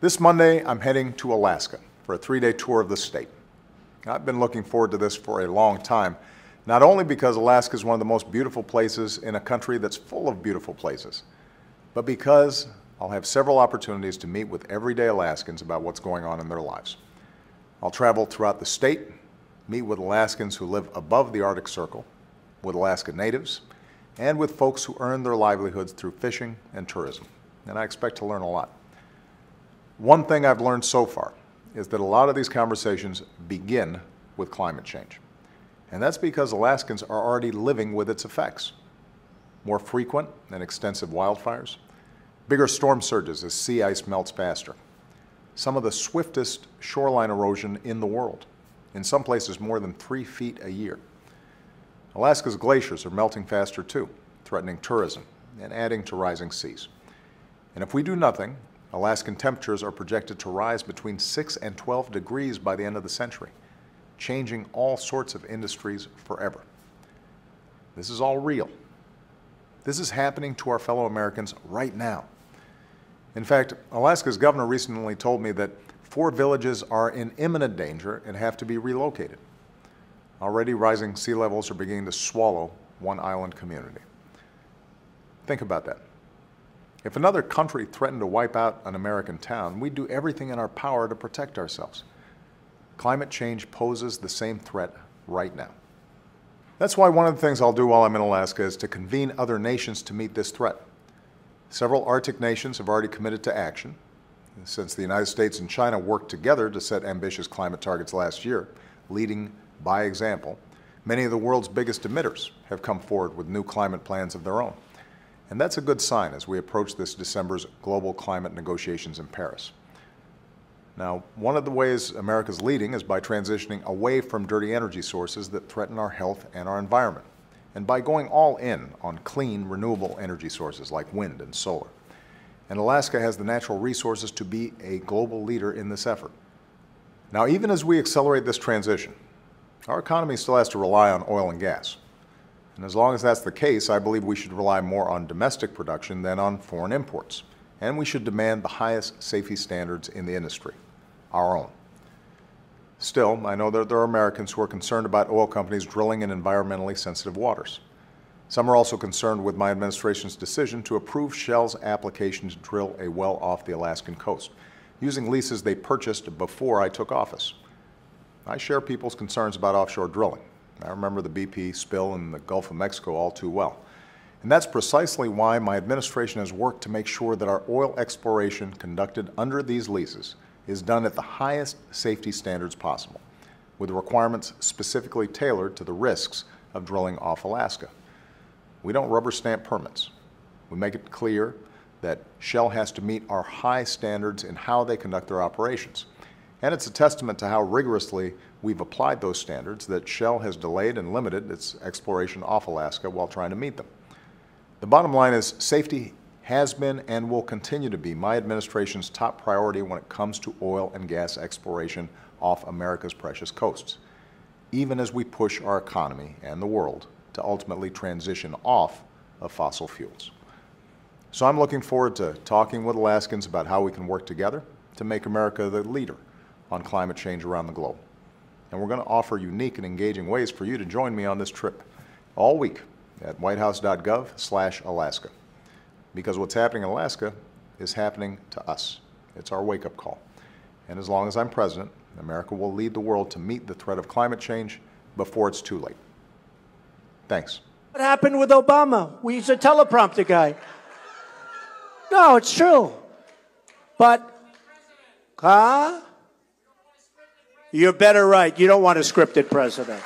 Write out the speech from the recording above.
This Monday, I'm heading to Alaska for a 3-day tour of the state. I've been looking forward to this for a long time, not only because Alaska is one of the most beautiful places in a country that's full of beautiful places, but because I'll have several opportunities to meet with everyday Alaskans about what's going on in their lives. I'll travel throughout the state, meet with Alaskans who live above the Arctic Circle, with Alaska natives, and with folks who earn their livelihoods through fishing and tourism. And I expect to learn a lot. One thing I've learned so far is that a lot of these conversations begin with climate change. And that's because Alaskans are already living with its effects. More frequent and extensive wildfires, bigger storm surges as sea ice melts faster, some of the swiftest shoreline erosion in the world, in some places more than 3 feet a year. Alaska's glaciers are melting faster too, threatening tourism and adding to rising seas. And if we do nothing, Alaskan temperatures are projected to rise between 6 and 12 degrees by the end of the century, changing all sorts of industries forever. This is all real. This is happening to our fellow Americans right now. In fact, Alaska's governor recently told me that 4 villages are in imminent danger and have to be relocated. Already rising sea levels are beginning to swallow one island community. Think about that. If another country threatened to wipe out an American town, we'd do everything in our power to protect ourselves. Climate change poses the same threat right now. That's why one of the things I'll do while I'm in Alaska is to convene other nations to meet this threat. Several Arctic nations have already committed to action. Since the United States and China worked together to set ambitious climate targets last year, leading by example, many of the world's biggest emitters have come forward with new climate plans of their own. And that's a good sign as we approach this December's global climate negotiations in Paris. Now, one of the ways America's leading is by transitioning away from dirty energy sources that threaten our health and our environment, and by going all in on clean, renewable energy sources like wind and solar. And Alaska has the natural resources to be a global leader in this effort. Now, even as we accelerate this transition, our economy still has to rely on oil and gas. And as long as that's the case, I believe we should rely more on domestic production than on foreign imports. And we should demand the highest safety standards in the industry, our own. Still, I know that there are Americans who are concerned about oil companies drilling in environmentally sensitive waters. Some are also concerned with my administration's decision to approve Shell's application to drill a well off the Alaskan coast, using leases they purchased before I took office. I share people's concerns about offshore drilling. I remember the BP spill in the Gulf of Mexico all too well. And that's precisely why my administration has worked to make sure that our oil exploration conducted under these leases is done at the highest safety standards possible, with requirements specifically tailored to the risks of drilling off Alaska. We don't rubber stamp permits. We make it clear that Shell has to meet our high standards in how they conduct their operations. And it's a testament to how rigorously we've applied those standards that Shell has delayed and limited its exploration off Alaska while trying to meet them. The bottom line is safety has been and will continue to be my administration's top priority when it comes to oil and gas exploration off America's precious coasts, even as we push our economy and the world to ultimately transition off of fossil fuels. So I'm looking forward to talking with Alaskans about how we can work together to make America the leader on climate change around the globe. And we're going to offer unique and engaging ways for you to join me on this trip all week at whitehouse.gov/Alaska. Because what's happening in Alaska is happening to us. It's our wake-up call. And as long as I'm president, America will lead the world to meet the threat of climate change before it's too late. Thanks. What happened with Obama? He's a teleprompter guy. No, it's true. But, you're better right. You don't want a scripted president.